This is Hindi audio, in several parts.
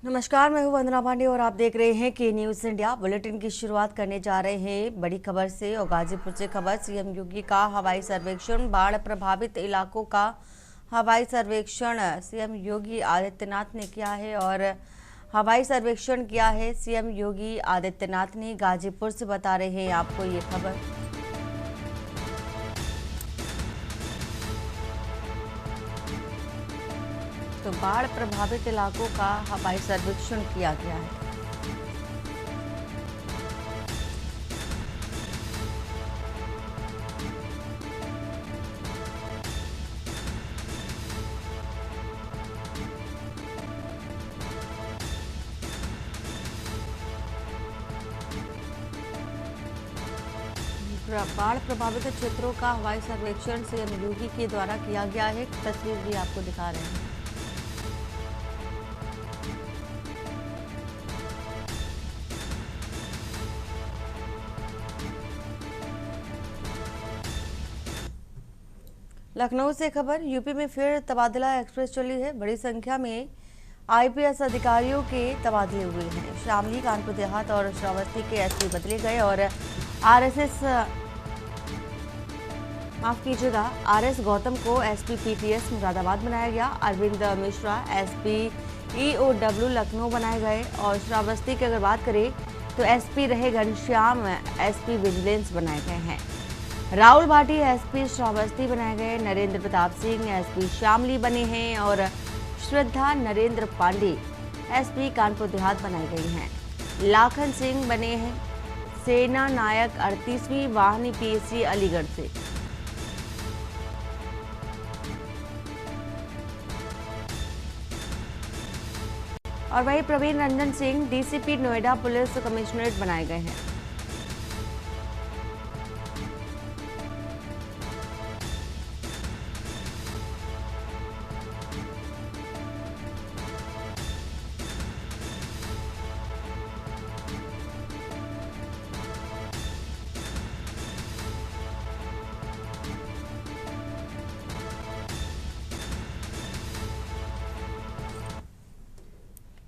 नमस्कार, मैं हूं वंदना पांडे और आप देख रहे हैं के न्यूज इंडिया। बुलेटिन की शुरुआत करने जा रहे हैं बड़ी खबर से और गाजीपुर से खबर। सीएम योगी का हवाई सर्वेक्षण, बाढ़ प्रभावित इलाकों का हवाई सर्वेक्षण सीएम योगी आदित्यनाथ ने किया है और हवाई सर्वेक्षण किया है सीएम योगी आदित्यनाथ ने। गाजीपुर से बता रहे हैं आपको ये खबर। तो बाढ़ प्रभावित इलाकों का हवाई सर्वेक्षण किया गया है। बाढ़ प्रभावित क्षेत्रों का हवाई सर्वेक्षण सीएम योगी के द्वारा किया गया है। तस्वीर भी आपको दिखा रहे हैं। लखनऊ से खबर। यूपी में फिर तबादला एक्सप्रेस चली है। बड़ी संख्या में आईपीएस अधिकारियों के तबादले हुए हैं। शामली, कानपुर देहात और श्रावस्ती के एसपी बदले गए और आरएस गौतम को एसपी पीटीएस मुरादाबाद बनाया गया। अरविंद मिश्रा एसपी ईओडब्ल्यू लखनऊ बनाए गए और श्रावस्ती की अगर बात करें तो एसपी रहे घनश्याम एसपी विजिलेंस बनाए गए हैं। राहुल भाटी एसपी श्रावस्ती बनाए गए। नरेंद्र प्रताप सिंह एसपी शामली बने हैं और श्रद्धा नरेंद्र पांडे एसपी कानपुर देहात बनाई गई हैं। लाखन सिंह बने हैं सेना नायक 38वीं वाहिनी पीएसी अलीगढ़ से। और वहीं Praveen Ranjan Singh DCP Noida police commissionerate बनाए गए हैं।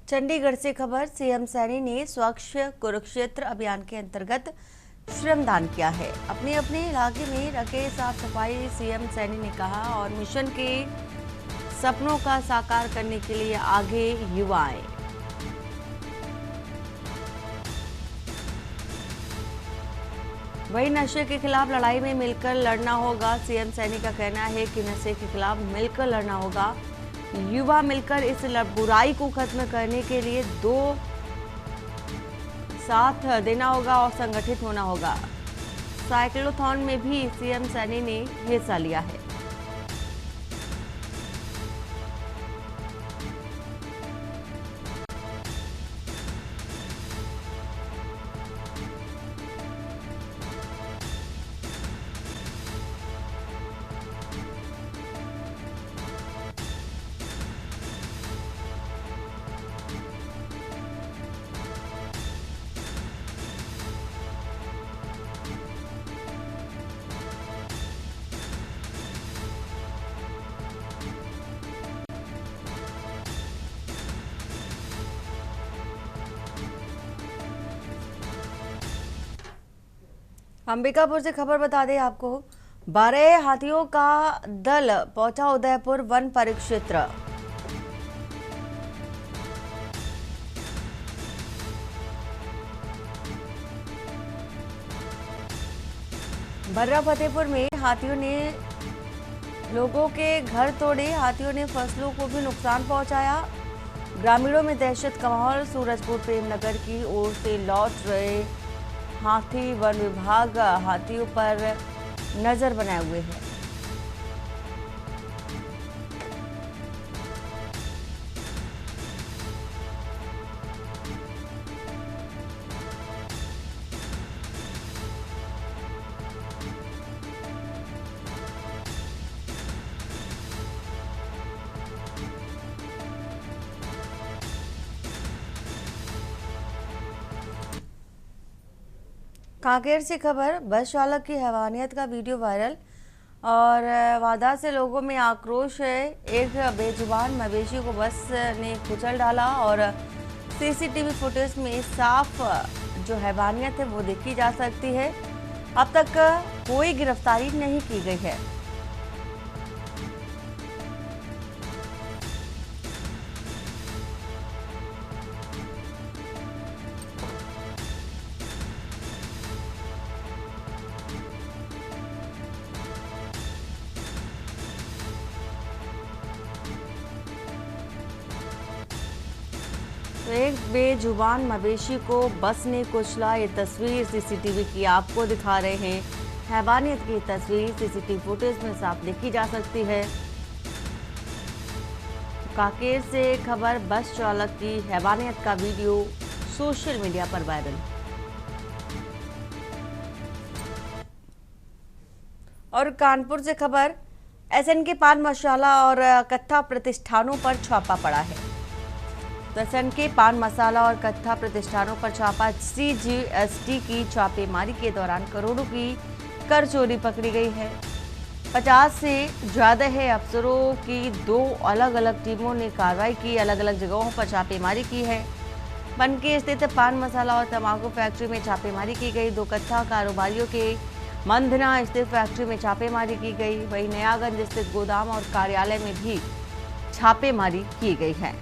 चंडीगढ़ से खबर। सीएम सैनी ने स्वच्छ कुरुक्षेत्र अभियान के अंतर्गत श्रमदान किया है। अपने अपने इलाके में रखे साफ सफाई सीएम सैनी ने कहा और मिशन के सपनों का साकार करने के लिए आगे युवा आए। वही नशे के खिलाफ लड़ाई में मिलकर लड़ना होगा। सीएम सैनी का कहना है कि नशे के खिलाफ मिलकर लड़ना होगा। युवा मिलकर इस बुराई को खत्म करने के लिए साथ देना होगा और संगठित होना होगा। साइक्लोथॉन में भी सीएम सैनी ने हिस्सा लिया है। अंबिकापुर से खबर बता दें आपको। 12 हाथियों का दल पहुंचा उदयपुर वन परिक्षेत्र। बर्रा फतेहपुर में हाथियों ने लोगों के घर तोड़े। हाथियों ने फसलों को भी नुकसान पहुंचाया। ग्रामीणों में दहशत का माहौल। सूरजपुर प्रेमनगर की ओर से लौट रहे हाथी। वन विभाग हाथियों पर नजर बनाए हुए है। कांकेर से खबर। बस चालक की हैवानियत का वीडियो वायरल और वारदात से लोगों में आक्रोश है। एक बेजुबान मवेशी को बस ने कुचल डाला और सीसीटीवी फुटेज में साफ जो हैवानियत है वो देखी जा सकती है। अब तक कोई गिरफ्तारी नहीं की गई है। तो एक बेजुबान मवेशी को बस ने कुचला। ये तस्वीर सीसीटीवी की आपको दिखा रहे हैं। हैवानियत की तस्वीर सीसीटीवी फुटेज में साफ देखी जा सकती है। तो कांकेर से खबर, बस चालक की हैवानियत का वीडियो सोशल मीडिया पर वायरल। और कानपुर से खबर, एसएनके पान मसाला और कत्था प्रतिष्ठानों पर छापा पड़ा है। तो एसएनके पान मसाला और कत्था प्रतिष्ठानों पर छापा। सीजीएसटी की छापेमारी के दौरान करोड़ों की कर चोरी पकड़ी गई है। 50 से ज्यादा है अफसरों की 2 अलग अलग टीमों ने कार्रवाई की, अलग अलग जगहों पर छापेमारी की है। बनके स्थित पान मसाला और तंबाकू फैक्ट्री में छापेमारी की गई। 2 कत्था कारोबारियों के मंधना स्थित फैक्ट्री में छापेमारी की गई। वहीं नयागंज स्थित गोदाम और कार्यालय में भी छापेमारी की गई है।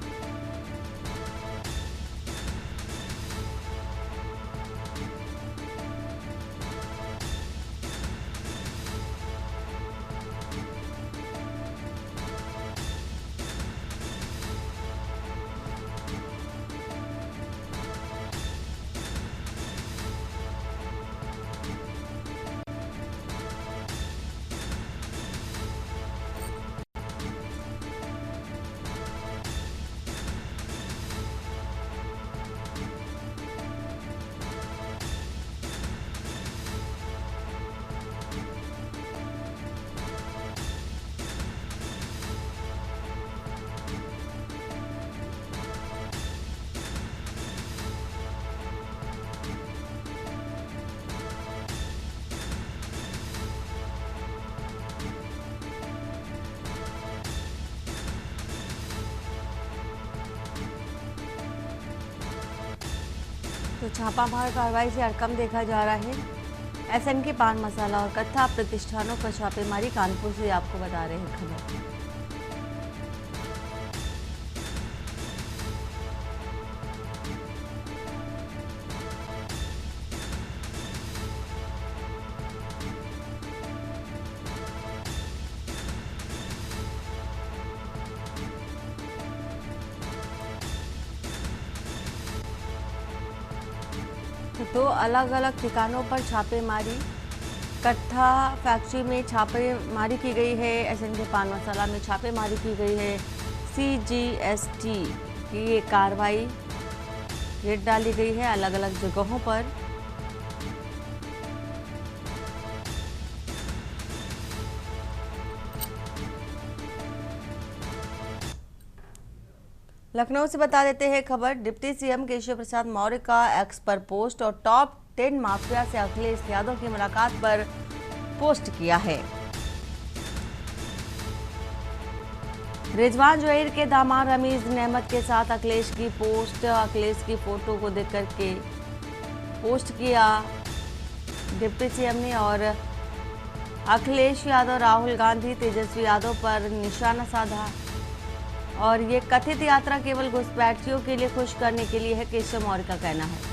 तो छापामार कार्रवाई से हड़कंप देखा जा रहा है। एसएनके पान मसाला और कत्था प्रतिष्ठानों पर छापेमारी, कानपुर से आपको बता रहे हैं खबर। तो अलग अलग ठिकानों पर छापेमारी, कत्था फैक्ट्री में छापेमारी की गई है, एसएनके पान मसाला में छापेमारी की गई है। सीजीएसटी की ये कार्रवाई, रेड डाली गई है अलग अलग जगहों पर। लखनऊ से बता देते हैं खबर, डिप्टी सीएम केशव प्रसाद मौर्य का एक्स पर पोस्ट और टॉप 10 माफिया से अखिलेश यादव की मुलाकात पर पोस्ट किया है। रिजवान जोहर के दामाद रमीज नेमत के साथ अखिलेश की पोस्ट, अखिलेश की फोटो को देख करके पोस्ट किया डिप्टी सीएम ने। और अखिलेश यादव, राहुल गांधी, तेजस्वी यादव पर निशाना साधा। और ये कथित यात्रा केवल घुसपैठियों के लिए खुश करने के लिए है, केशव मौर्य का कहना है।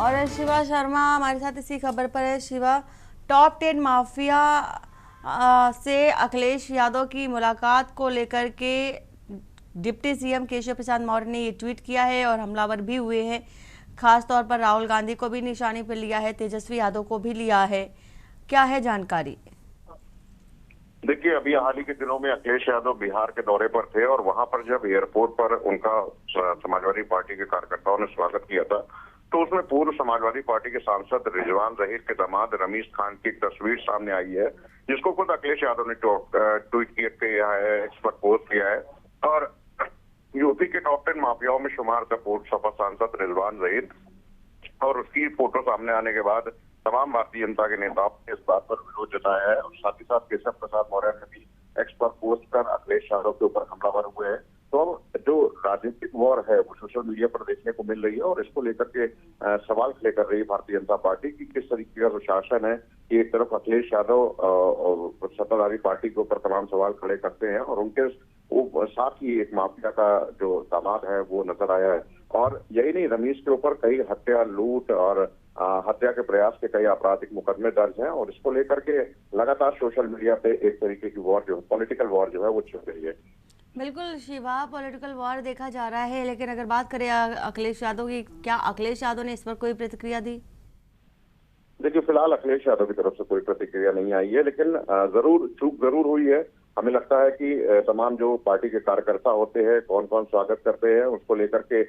और शिवा शर्मा हमारे साथ इसी खबर पर है। शिवा, टॉप 10 माफिया से अखिलेश यादव की मुलाकात को लेकर के डिप्टी सीएम केशव प्रसाद मौर्य ने ये ट्वीट किया है और हमलावर भी हुए हैं। खास तौर पर राहुल गांधी को भी निशाने पर लिया है, तेजस्वी यादव को भी लिया है। क्या है जानकारी? देखिए, अभी हाल ही के दिनों में अखिलेश यादव बिहार के दौरे पर थे और वहां पर जब एयरपोर्ट पर उनका समाजवादी पार्टी के कार्यकर्ताओं ने स्वागत किया था, तो उसमें पूर्व समाजवादी पार्टी के सांसद रिजवान जहीर के दामाद रमीज खान की एक तस्वीर सामने आई है, जिसको खुद अखिलेश यादव ने ट्वीट किया है, एक्स पर पोस्ट किया है। और यूपी के टॉप 10 माफियाओं में शुमार था पूर्व सपा सांसद रिजवान जहीर, और उसकी फोटो सामने आने के बाद तमाम भारतीय जनता के नेताओं ने इस बात पर विरोध जताया है। और साथ ही साथ केशव प्रसाद मौर्य ने भी एक्स पर पोस्ट कर अखिलेश यादव के ऊपर हमलावर हुए हैं। तो अब जो राजनीतिक वॉर है वो सोशल मीडिया पर देखने को मिल रही है और इसको लेकर के सवाल खड़े कर रही है भारतीय जनता पार्टी की किस तरीके का प्रशासन है कि एक तरफ अखिलेश यादव सत्ताधारी पार्टी के ऊपर तमाम सवाल खड़े करते हैं और उनके वो साथ ही एक माफिया का जो दामाद है वो नजर आया है। और यही नहीं, रमीज के ऊपर कई हत्या, लूट और हत्या के प्रयास के कई आपराधिक मुकदमे दर्ज हैं और इसको लेकर के लगातार सोशल मीडिया पे एक तरीके की वॉर जो है, पॉलिटिकल वॉर जो है वो चल रही है। बिल्कुल शिवा, पॉलिटिकल वॉर देखा जा रहा है, लेकिन अगर बात करें अखिलेश यादव की, क्या अखिलेश यादव ने इस पर कोई प्रतिक्रिया दी? देखिए, फिलहाल अखिलेश यादव की तरफ से कोई प्रतिक्रिया नहीं आई है, लेकिन चूक जरूर हुई है। हमें लगता है कि तमाम जो पार्टी के कार्यकर्ता होते हैं, कौन कौन स्वागत करते हैं, उसको लेकर के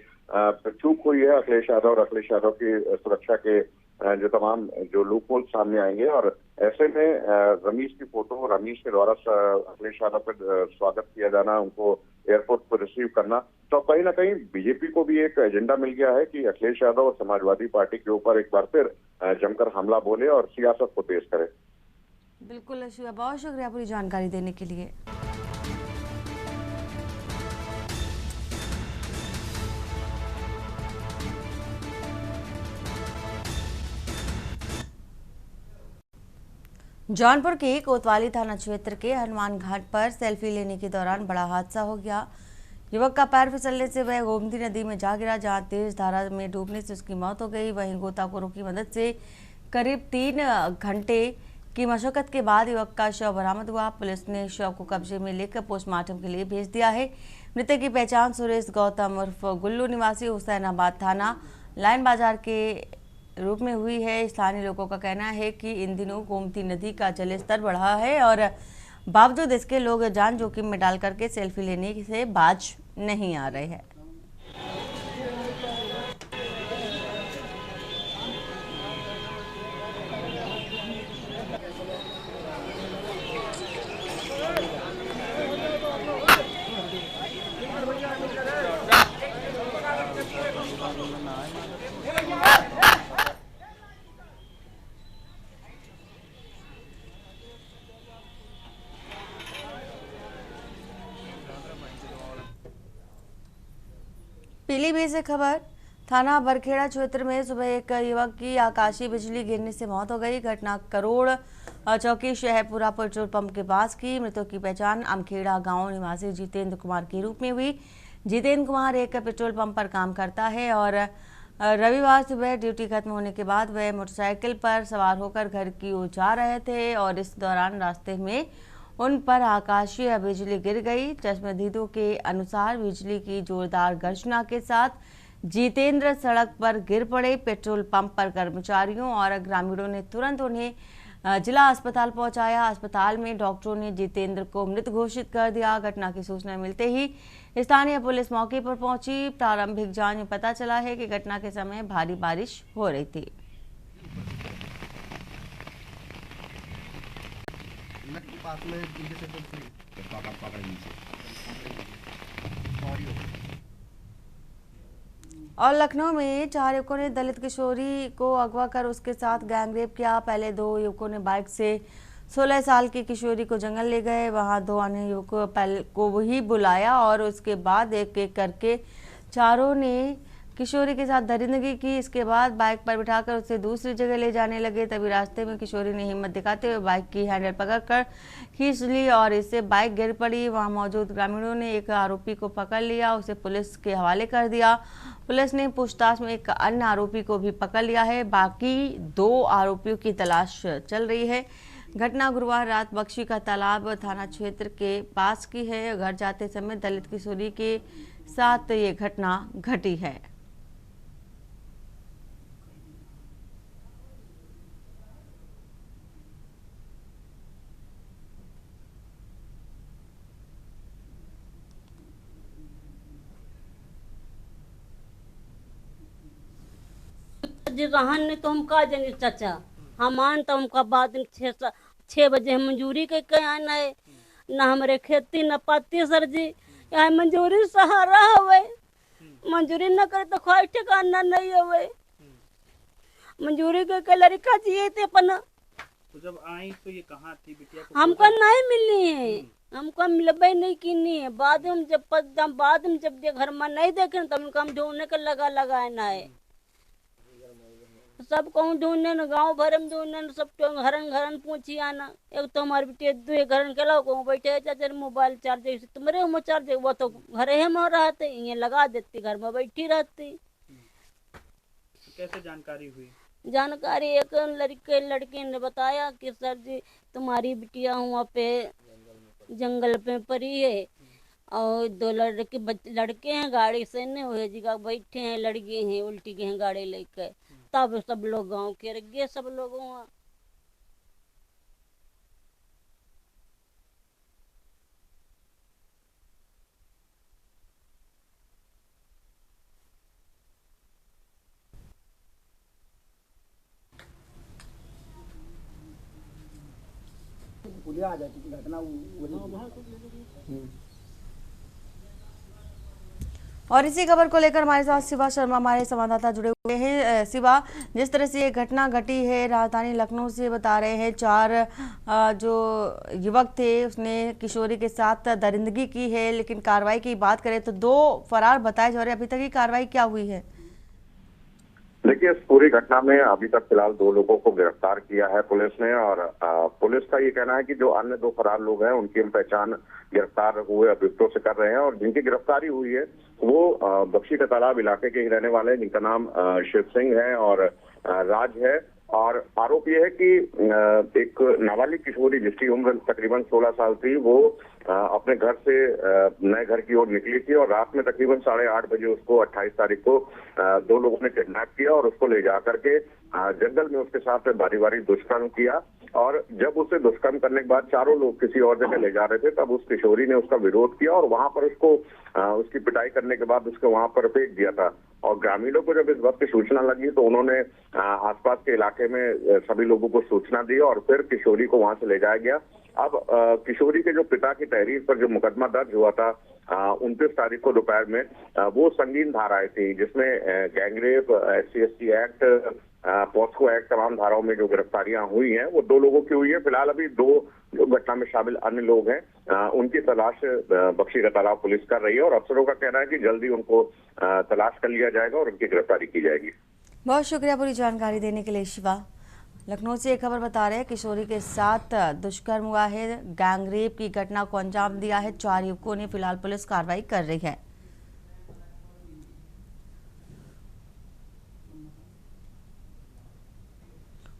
चूक हुई है अखिलेश यादव और अखिलेश यादव की सुरक्षा के जो तमाम जो लूपहोल सामने आएंगे। और ऐसे में रमीज की फोटो, रमीज के द्वारा अखिलेश यादव का स्वागत किया जाना, उनको एयरपोर्ट पर रिसीव करना, तो कहीं ना कहीं बीजेपी को भी एक एजेंडा मिल गया है कि अखिलेश यादव और समाजवादी पार्टी के ऊपर एक बार फिर जमकर हमला बोले और सियासत को तेज करे। बिल्कुल शिवा, बहुत शुक्रिया पूरी जानकारी देने के लिए। जौनपुर के कोतवाली थाना क्षेत्र के हनुमान घाट पर सेल्फी लेने के दौरान बड़ा हादसा हो गया। युवक का पैर फिसलने से वह गोमती नदी में जा गिरा, जहां तेज धारा में डूबने से उसकी मौत हो गई। वहीं गोताखोरों की मदद से करीब 3 घंटे की मशक्कत के बाद युवक का शव बरामद हुआ। पुलिस ने शव को कब्जे में लेकर पोस्टमार्टम के लिए भेज दिया है। मृतक की पहचान सुरेश गौतम उर्फ गुल्लू निवासी हुसैनाबाद थाना लाइन बाजार के रूप में हुई है। स्थानीय लोगों का कहना है कि इन दिनों गोमती नदी का जलस्तर बढ़ा है और बावजूद इसके लोग जान जोखिम में डाल करके सेल्फी लेने से बाज नहीं आ रहे हैं। पीलीभीत से खबर, थाना बरखेड़ा क्षेत्र में सुबह एक युवक की आकाशीय बिजली गिरने से मौत हो गई। घटना करोड़ चौकी शहपुरा पेट्रोल पंप के पास की। मृतक की पहचान अमखेड़ा गांव निवासी जितेंद्र कुमार के रूप में हुई। जितेंद्र कुमार एक पेट्रोल पंप पर काम करता है और रविवार सुबह ड्यूटी खत्म होने के बाद वह मोटरसाइकिल पर सवार होकर घर की ओर जा रहे थे और इस दौरान रास्ते में उन पर आकाशीय बिजली गिर गई। चश्मदीदों के अनुसार बिजली की जोरदार गर्जना के साथ जितेंद्र सड़क पर गिर पड़े। पेट्रोल पंप पर कर्मचारियों और ग्रामीणों ने तुरंत उन्हें जिला अस्पताल पहुंचाया। अस्पताल में डॉक्टरों ने जितेंद्र को मृत घोषित कर दिया। घटना की सूचना मिलते ही स्थानीय पुलिस मौके पर पहुंची। प्रारंभिक जांच में पता चला है कि घटना के समय भारी बारिश हो रही थी। और लखनऊ में 4 युवकों ने दलित किशोरी को अगवा कर उसके साथ गैंगरेप किया। पहले 2 युवकों ने बाइक से 16 साल की किशोरी को जंगल ले गए। वहां 2 अन्य युवकों को वही बुलाया और उसके बाद एक एक करके चारों ने किशोरी के साथ दरिंदगी की। इसके बाद बाइक पर बिठाकर उसे दूसरी जगह ले जाने लगे। तभी रास्ते में किशोरी ने हिम्मत दिखाते हुए बाइक की हैंडल पकड़कर खींच ली और इससे बाइक गिर पड़ी। वहां मौजूद ग्रामीणों ने एक आरोपी को पकड़ लिया, उसे पुलिस के हवाले कर दिया। पुलिस ने पूछताछ में एक अन्य आरोपी को भी पकड़ लिया है। बाकी 2 आरोपियों की तलाश चल रही है। घटना गुरुवार रात बख्शी का तालाब थाना क्षेत्र के पास की है। घर जाते समय दलित किशोरी के साथ ये घटना घटी है। जी रहन नहीं तो हम का जाने चाचा, हम आन तो हमका बाद में 6 बजे हम मंजूरी के आना है, ना हमारे खेती न पाती सर जी, यहाँ मंजूरी सहारा हवे, मंजूरी न करे तो कोई ठिकाना नहीं हवे, मंजूरी के लड़का जिए थे अपना। तो जब आई तो ये कहाँ थी बिटिया को? हमको नहीं मिली है, हमको मिलबे नहीं की है। बाद में जब घर में नहीं देखे तो हमको हम ढूंढने का लगा है, सब कहूँ ढूंढने न गाँव भर में ढूंढने सब घरन पूछी आना। एक तो हमारे बेटे 2 घरन के लोग बैठे चाचा मोबाइल चार्ज तुम्हारे में चार्ज वो तो घरे में रहते ये लगा देती, घर में बैठी रहती। कैसे जानकारी हुई? जानकारी एक लड़के ने बताया कि सर जी तुम्हारी बिटिया वहाँ पे जंगल पे पड़ी है और 2 लड़के हैं गाड़ी से ने हुए जगह बैठे हैं, लड़के हैं उल्टी गए हैं गाड़ी लेकर। तब सब लोग गांव के रह गए, सब लोग वहाँ। आ जाती थी घटना और इसी खबर को लेकर हमारे साथ शिवा शर्मा हमारे संवाददाता जुड़े हुए हैं। शिवा, जिस तरह से ये घटना घटी है राजधानी लखनऊ से बता रहे हैं, 4 जो युवक थे उसने किशोरी के साथ दरिंदगी की है, लेकिन कार्रवाई की बात करें तो 2 फरार बताए जा रहे हैं। अभी तक की कार्रवाई क्या हुई है? देखिए, इस पूरी घटना में अभी तक फिलहाल 2 लोगों को गिरफ्तार किया है पुलिस ने, और पुलिस का ये कहना है कि जो अन्य 2 फरार लोग हैं उनकी हम पहचान गिरफ्तार हुए अभियुक्तों से कर रहे हैं, और जिनकी गिरफ्तारी हुई है वो बख्शी का तालाब इलाके के ही रहने वाले, जिनका नाम शिव सिंह है और राज है। और आरोप ये है कि एक नाबालिग किशोरी जिसकी उम्र तकरीबन 16 साल थी, वो अपने घर से नए घर की ओर निकली थी और रात में तकरीबन 8:30 बजे उसको 28 तारीख को 2 लोगों ने किडनैप किया और उसको ले जा करके जंगल में उसके साथ भारी दुष्कर्म किया। और जब उसे दुष्कर्म करने के बाद 4 लोग किसी और जगह ले जा रहे थे, तब उस किशोरी ने उसका विरोध किया और वहां पर उसको उसकी पिटाई करने के बाद उसको वहां पर फेंक दिया था। और ग्रामीणों को जब इस बात की सूचना लगी तो उन्होंने आसपास के इलाके में सभी लोगों को सूचना दी और फिर किशोरी को वहां से ले जाया गया। अब किशोरी के जो पिता की तहरीर पर जो मुकदमा दर्ज हुआ था 29 तारीख को दोपहर में, वो संगीन धाराएं थी, जिसमें gangrape, SC/ST act, POCSO act, तमाम धाराओं में जो गिरफ्तारियां हुई हैं वो 2 लोगों की हुई है। फिलहाल अभी 2 जो घटना में शामिल अन्य लोग हैं उनकी तलाश बख्शी का तालाब पुलिस कर रही है और अफसरों का कहना है कि जल्दी उनको तलाश कर लिया जाएगा और उनकी गिरफ्तारी की जाएगी। बहुत शुक्रिया पूरी जानकारी देने के लिए शिवा। लखनऊ से एक खबर बता रहे हैं, किशोरी के साथ दुष्कर्म हुआ है, गैंगरेप की घटना को अंजाम दिया है 4 युवकों ने। फिलहाल पुलिस कार्रवाई कर रही है।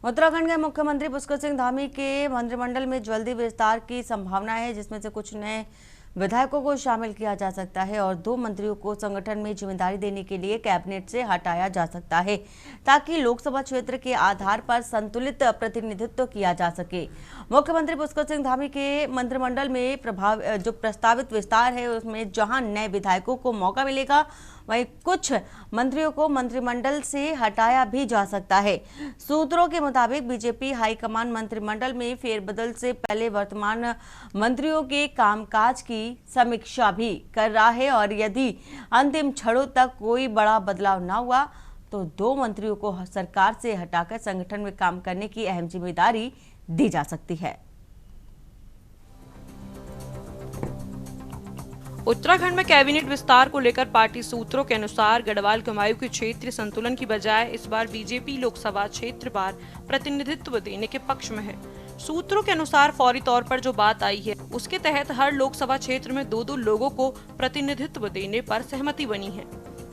उत्तराखंड के मुख्यमंत्री पुष्कर सिंह धामी के मंत्रिमंडल में जल्दी विस्तार की संभावना है, जिसमें से कुछ नए विधायकों को शामिल किया जा सकता है और 2 मंत्रियों को संगठन में जिम्मेदारी देने के लिए कैबिनेट से हटाया जा सकता है, ताकि लोकसभा क्षेत्र के आधार पर संतुलित प्रतिनिधित्व किया जा सके। मुख्यमंत्री पुष्कर सिंह धामी के मंत्रिमंडल में जो प्रस्तावित विस्तार है उसमें जहां नए विधायकों को मौका मिलेगा, वहीं कुछ मंत्रियों को मंत्रिमंडल से हटाया भी जा सकता है। सूत्रों के मुताबिक बीजेपी हाईकमान मंत्रिमंडल में फेरबदल से पहले वर्तमान मंत्रियों के कामकाज की समीक्षा भी कर रहा है और यदि अंतिम क्षणों तक कोई बड़ा बदलाव न हुआ तो 2 मंत्रियों को सरकार से हटाकर संगठन में काम करने की अहम जिम्मेदारी दी जा सकती है। उत्तराखंड में कैबिनेट विस्तार को लेकर पार्टी सूत्रों के अनुसार गढ़वाल कुमायूं के क्षेत्रीय संतुलन की बजाय इस बार बीजेपी लोकसभा क्षेत्र बार प्रतिनिधित्व देने के पक्ष में है। सूत्रों के अनुसार फौरी तौर पर जो बात आई है उसके तहत हर लोकसभा क्षेत्र में 2-2 लोगों को प्रतिनिधित्व देने पर सहमति बनी है।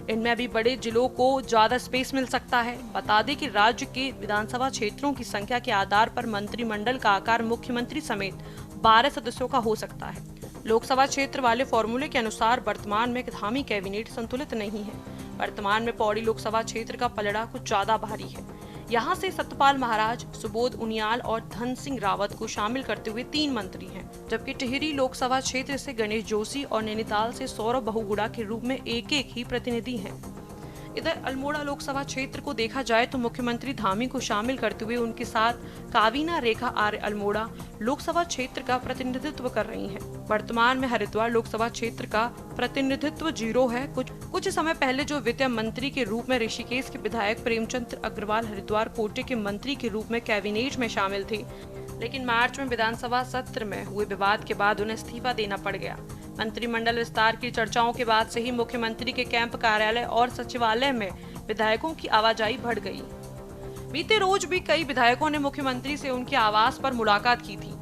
इनमें अभी बड़े जिलों को ज्यादा स्पेस मिल सकता है। बता दें कि राज्य के विधानसभा क्षेत्रों की संख्या के आधार पर मंत्रिमंडल का आकार मुख्यमंत्री समेत 12 सदस्यों का हो सकता है। लोकसभा क्षेत्र वाले फॉर्मूले के अनुसार वर्तमान में धामी कैबिनेट संतुलित नहीं है। वर्तमान में पौड़ी लोकसभा क्षेत्र का पलड़ा कुछ ज्यादा भारी है। यहाँ से सतपाल महाराज, सुबोध उनियाल और धन सिंह रावत को शामिल करते हुए 3 मंत्री हैं, जबकि टिहरी लोकसभा क्षेत्र से गणेश जोशी और नैनीताल से सौरभ बहुगुणा के रूप में एक ही प्रतिनिधि हैं। इधर अल्मोड़ा लोकसभा क्षेत्र को देखा जाए तो मुख्यमंत्री धामी को शामिल करते हुए उनके साथ कावीना रेखा आर्य अल्मोड़ा लोकसभा क्षेत्र का प्रतिनिधित्व कर रही हैं। वर्तमान में हरिद्वार लोकसभा क्षेत्र का प्रतिनिधित्व 0 है। कुछ समय पहले जो वित्त मंत्री के रूप में ऋषिकेश के विधायक प्रेमचंद अग्रवाल हरिद्वार कोटे के मंत्री के रूप में कैबिनेट में शामिल थे, लेकिन मार्च में विधानसभा सत्र में हुए विवाद के बाद उन्हें इस्तीफा देना पड़ गया। मंत्रिमंडल विस्तार की चर्चाओं के बाद से ही मुख्यमंत्री के कैंप कार्यालय और सचिवालय में विधायकों की आवाजाही बढ़ गई। बीते रोज भी कई विधायकों ने मुख्यमंत्री से उनके आवास पर मुलाकात की थी।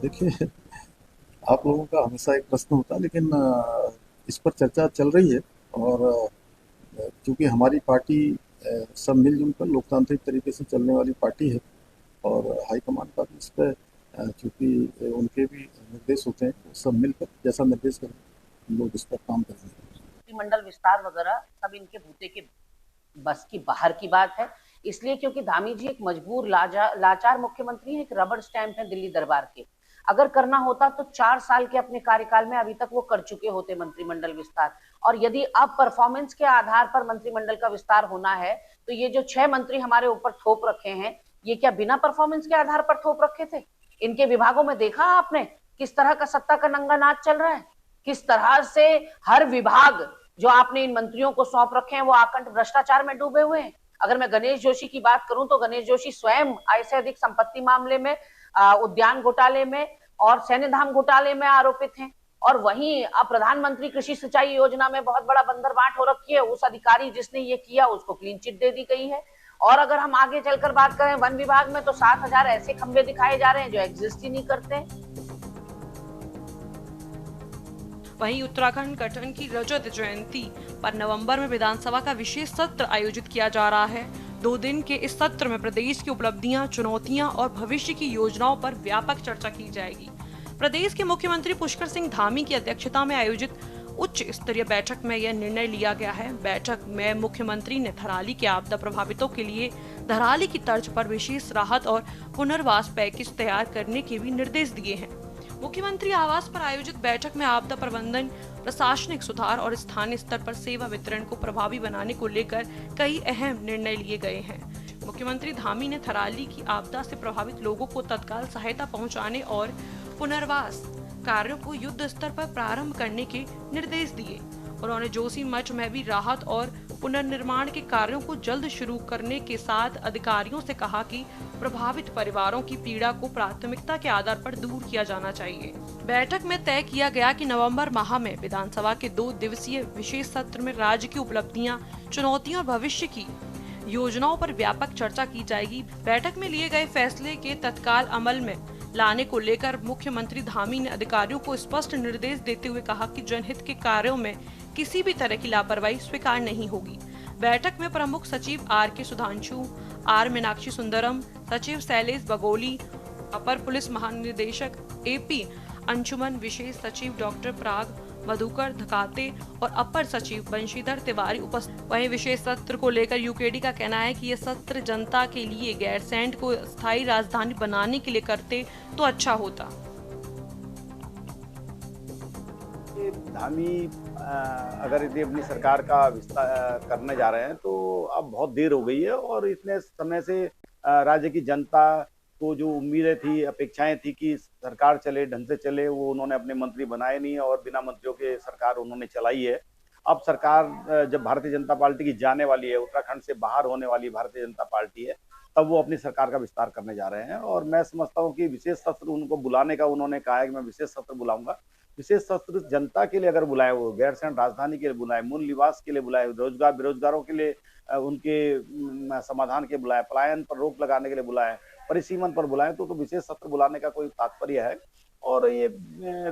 देखिए, आप लोगों का हमेशा एक प्रश्न होता है, लेकिन इस पर चर्चा चल रही है और क्योंकि हमारी पार्टी सब मिलजुल कर लोकतांत्रिक तरीके से चलने वाली पार्टी है और हाईकमान का भी इस पर चूँकि उनके भी निर्देश होते हैं, तो सब मिलकर जैसा निर्देश करें हम लोग इस पर काम करेंगे। मंत्रिमंडल विस्तार वगैरह सब इनके भूते के बस की बाहर की बात है, इसलिए क्योंकि धामी जी एक मजबूर लाचार मुख्यमंत्री हैं, एक रबड़ स्टैंप है दिल्ली दरबार के। अगर करना होता तो 4 साल के अपने कार्यकाल में अभी तक वो कर चुके होते मंत्रिमंडल विस्तार। और यदि अब परफॉर्मेंस के आधार पर मंत्रिमंडल का विस्तार होना है तो ये जो 6 मंत्री हमारे ऊपर थोप रखे हैं, ये क्या बिना परफॉर्मेंस के आधार पर थोप रखे थे? इनके विभागों में देखा आपने किस तरह का सत्ता का नंगा नाच चल रहा है? किस तरह से हर विभाग जो आपने इन मंत्रियों को सौंप रखे हैं वो आकंठ भ्रष्टाचार में डूबे हुए हैं। अगर मैं गणेश जोशी की बात करूं तो गणेश जोशी स्वयं आय से अधिक संपत्ति मामले में, उद्यान घोटाले में और सैन्य धाम घोटाले में आरोपित हैं। और वहीं अब प्रधानमंत्री कृषि सिंचाई योजना में बहुत बड़ा बंदरबाट हो रखी है। उस अधिकारी जिसने ये किया उसको क्लीन चिट दे दी गई है। और अगर हम आगे चलकर बात करें वन विभाग में तो 7,000 ऐसे खंभे दिखाए जा रहे हैं जो एग्जिस्ट ही नहीं करते। वहीं उत्तराखंड गठन की रजत जयंती पर नवंबर में विधानसभा का विशेष सत्र आयोजित किया जा रहा है। 2 दिन के इस सत्र में प्रदेश की उपलब्धियां, चुनौतियां और भविष्य की योजनाओं पर व्यापक चर्चा की जाएगी। प्रदेश के मुख्यमंत्री पुष्कर सिंह धामी की अध्यक्षता में आयोजित उच्च स्तरीय बैठक में यह निर्णय लिया गया है। बैठक में मुख्यमंत्री ने थराली के आपदा प्रभावितों के लिए धराली की तर्ज पर विशेष राहत और पुनर्वास पैकेज तैयार करने के भी निर्देश दिए हैं। मुख्यमंत्री आवास पर आयोजित बैठक में आपदा प्रबंधन, प्रशासनिक सुधार और स्थानीय स्तर पर सेवा वितरण को प्रभावी बनाने को लेकर कई अहम निर्णय लिए गए हैं। मुख्यमंत्री धामी ने थराली की आपदा से प्रभावित लोगों को तत्काल सहायता पहुंचाने और पुनर्वास कार्यों को युद्ध स्तर पर प्रारंभ करने के निर्देश दिए। उन्होंने जोशी मठ में भी राहत और पुनर्निर्माण के कार्यों को जल्द शुरू करने के साथ अधिकारियों से कहा कि प्रभावित परिवारों की पीड़ा को प्राथमिकता के आधार पर दूर किया जाना चाहिए। बैठक में तय किया गया कि नवंबर माह में विधानसभा के 2 दिवसीय विशेष सत्र में राज्य की उपलब्धियां, चुनौतियां और भविष्य की योजनाओं पर व्यापक चर्चा की जाएगी। बैठक में लिए गए फैसले के तत्काल अमल में लाने को लेकर मुख्यमंत्री धामी ने अधिकारियों को स्पष्ट निर्देश देते हुए कहा कि जनहित के कार्यों में किसी भी तरह की लापरवाही स्वीकार नहीं होगी। बैठक में प्रमुख सचिव R.K. सुधांशु, R. मीनाक्षी सुंदरम, सचिव शैलेश बगोली, अपर पुलिस महानिदेशक AP अंशुमन, विशेष सचिव डॉक्टर पराग मधुकर धकाते और अपर सचिव बंशीधर तिवारी उपस्थित। वहीं विशेष सत्र को लेकर यूकेडी का कहना है कि यह सत्र जनता के लिए गैरसैंण को स्थायी राजधानी बनाने के लिए करते तो अच्छा होता। धामी अगर यदि अपनी सरकार का विस्तार करने जा रहे हैं तो अब बहुत देर हो गई है और इतने समय से राज्य की जनता को जो उम्मीदें थी, अपेक्षाएं थी कि सरकार चले, ढंग से चले, वो उन्होंने अपने मंत्री बनाए नहीं और बिना मंत्रियों के सरकार उन्होंने चलाई है। अब सरकार जब भारतीय जनता पार्टी की जाने वाली है, उत्तराखंड से बाहर होने वाली भारतीय जनता पार्टी है, तब वो अपनी सरकार का विस्तार करने जा रहे हैं। और मैं समझता हूँ कि विशेष सत्र उनको बुलाने का, उन्होंने कहा है कि मैं विशेष सत्र बुलाऊंगा। विशेष सत्र जनता के लिए अगर बुलाए, वो गैरसैंण राजधानी के लिए बुलाए, मूल निवास के लिए बुलाए, रोजगार बेरोजगारों के लिए उनके समाधान के बुलाए, पलायन पर रोक लगाने के लिए बुलाए, परिसीमन पर बुलाए, तो विशेष सत्र बुलाने का कोई तात्पर्य है। और ये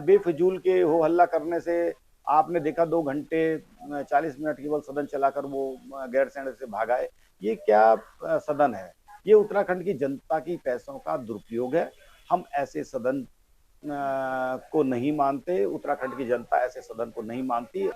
बेफिजूल के हो हल्ला करने से आपने देखा 2 घंटे 40 मिनट केवल सदन चलाकर वो गैरसैंण से भागा है। ये क्या सदन है? ये उत्तराखंड की जनता की पैसों का दुरुपयोग है। हम ऐसे सदन को नहीं मानते, उत्तराखंड की जनता ऐसे सदन को नहीं मानती।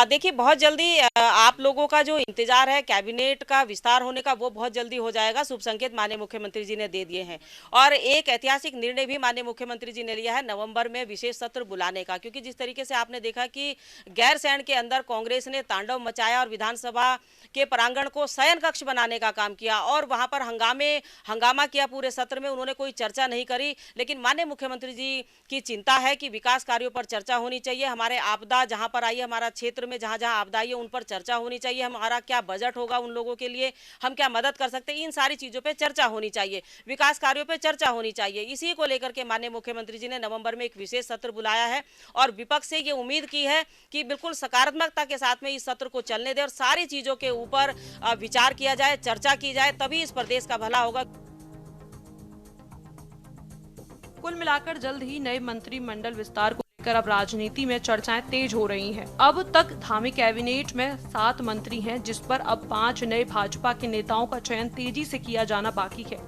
देखिए, बहुत जल्दी आप लोगों का जो इंतजार है कैबिनेट का विस्तार होने का, वो बहुत जल्दी हो जाएगा। शुभ संकेत माननीय मुख्यमंत्री जी ने दे दिए हैं और एक ऐतिहासिक निर्णय भी माननीय मुख्यमंत्री जी ने लिया है नवंबर में विशेष सत्र बुलाने का, क्योंकि जिस तरीके से आपने देखा कि गैरसैंण के अंदर कांग्रेस ने तांडव मचाया और विधानसभा के प्रांगण को शयन कक्ष बनाने का काम किया और वहां पर हंगामा किया। पूरे सत्र में उन्होंने कोई चर्चा नहीं करी, लेकिन माननीय मुख्यमंत्री जी की चिंता है कि विकास कार्यों पर चर्चा होनी चाहिए। हमारे आपदा जहां पर आई है, हमारा क्षेत्र में जहां जहां आपदा आई है, उन पर चर्चा होनी चाहिए। हमारा क्या बजट होगा उन लोगों के लिए, हम क्या मदद कर सकते हैं, इन सारी चीजों पे चर्चा होनी चाहिए, विकास कार्यों पे चर्चा होनी चाहिए। इसी को लेकर के माननीय मुख्यमंत्री जी ने नवंबर में एक विशेष सत्र बुलाया है और विपक्ष से ये उम्मीद की है कि बिल्कुल सकारात्मकता के साथ में इस सत्र को चलने दे और सारी चीजों के ऊपर विचार किया जाए, चर्चा की जाए, तभी इस प्रदेश का भला होगा। कुल मिलाकर जल्द ही नए मंत्रिमंडल विस्तार को लेकर अब राजनीति में चर्चाएं तेज हो रही हैं। अब तक धामी कैबिनेट में 7 मंत्री हैं, जिस पर अब 5 नए भाजपा के नेताओं का चयन तेजी से किया जाना बाकी है।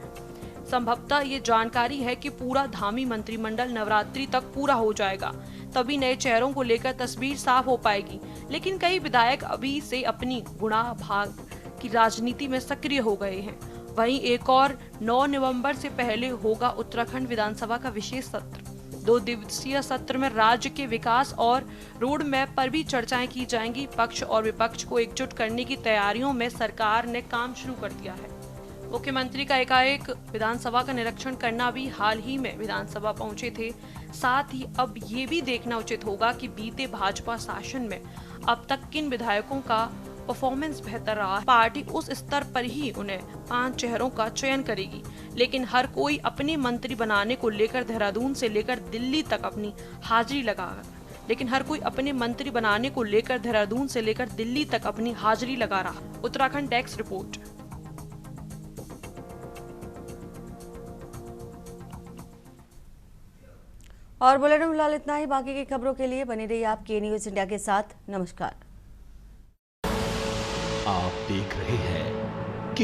संभवतः ये जानकारी है कि पूरा धामी मंत्रिमंडल नवरात्रि तक पूरा हो जाएगा, तभी नए चेहरों को लेकर तस्वीर साफ हो पाएगी। लेकिन कई विधायक अभी से अपनी गुणा भाग की राजनीति में सक्रिय हो गए हैं। वहीं एक और 9 नवंबर से पहले होगा उत्तराखंड विधानसभा का विशेष सत्र। 2 दिवसीय सत्र में राज्य के विकास और रोड मैप पर भी चर्चाएं की जाएंगी। पक्ष और विपक्ष को एकजुट करने की तैयारियों में सरकार ने काम शुरू कर दिया है। मुख्यमंत्री का एकाएक विधानसभा का निरीक्षण करना भी हाल ही में विधानसभा पहुंचे थे। साथ ही अब ये भी देखना उचित होगा कि बीते भाजपा शासन में अब तक किन विधायकों का परफॉर्मेंस बेहतर रहा। पार्टी उस स्तर पर ही उन्हें 5 चेहरों का चयन करेगी, लेकिन हर कोई अपने मंत्री बनाने को लेकर देहरादून से लेकर दिल्ली तक अपनी हाजिरी लगा रहा। Uttarakhand desk report. और बुलेटिन फिलहाल इतना ही। बाकी की खबरों के लिए बने रहिए आप के न्यूज इंडिया के साथ। नमस्कार। आप देख रहे हैं